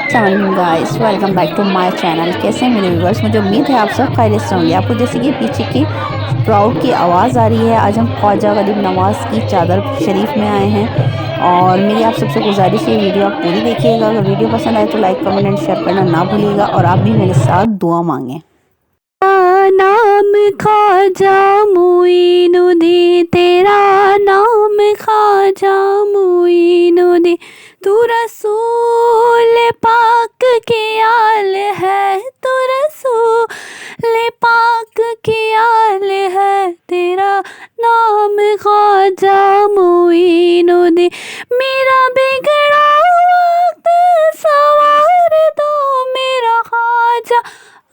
अस्सलाम guys, welcome back to my channel. कैसे हैं मेरे व्यूवर्स? मुझे उम्मीद है आप सब खैरियत से होंगे। आपको जैसे कि पीछे की क्राउड की आवाज़ आ रही है, आज हम ख्वाजा गरीब नवाज़ की चादर शरीफ में आए हैं और मेरी आप सबसे गुजारिश है वीडियो आप पूरी देखिएगा। अगर वीडियो पसंद आए तो लाइक कमेंट एंड शेयर करना ना भूलिएगा और आप भी मेरे साथ दुआ मांगें। नाम ख्वाजा मोइनुद्दीन, तेरा नाम ख्वाजा मोइनुद्दीन, तू रसूल पाक की आल है, तू रसूल पाक की आल है, तेरा नाम ख्वाजा मोइनुद्दीन। मेरा बिगड़ा वक्त सवार दो मेरा ख्वाजा,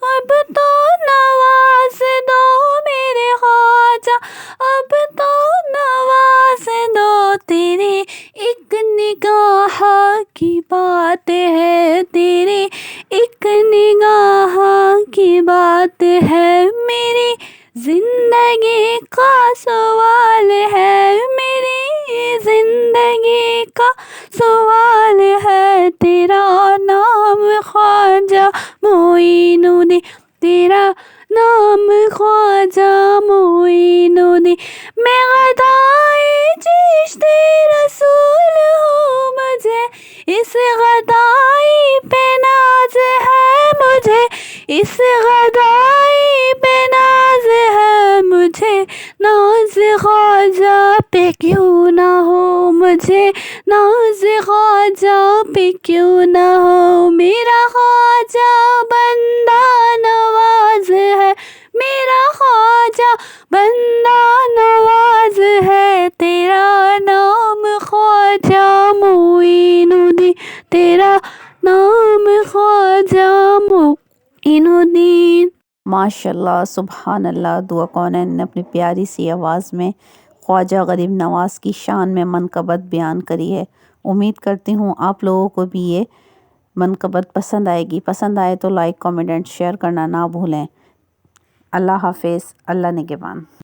अब तो नवाज दो मेरे ख्वाजा, अब तो नवाज दो। तेरी एक निगाह की बात है, तेरी एक निगाह की बात है, मेरी जिंदगी का सवाल है, मेरी जिंदगी का सवाल है। तेरा नाम ख्वाजा मोइनुद्दीन, तेरा नाम ख्वाजा मोइनुद्दीन। मैं गदाई चिश्ती रसूल हूँ, मुझे इस गदाई पे नाज है, मुझे इस गदाई पे नाज है, मुझे नाज ख्वाजा पे क्यों ना हो, मुझे नाज ख्वाजा पे क्यों ना हो। मेरा ख्वाजा बंदा नवाज है, मेरा ख्वाजा बंदा नवाज है, तेरा नाम ख्वाजा मोइनुद्दीन, तेरा नाम ख्वाजा मोइनुद्दीन। माशाल्लाह, सुबहान अल्लाह। दुआ कौनैन ने अपनी प्यारी सी आवाज़ में ख्वाजा गरीब नवाज़ की शान में मनक़बत बयान करी है। उम्मीद करती हूँ आप लोगों को भी ये मनक़बत पसंद आएगी। पसंद आए तो लाइक कमेंट एंड शेयर करना ना भूलें। अल्लाह हाफ़िज़, अल्लाह निगहबान।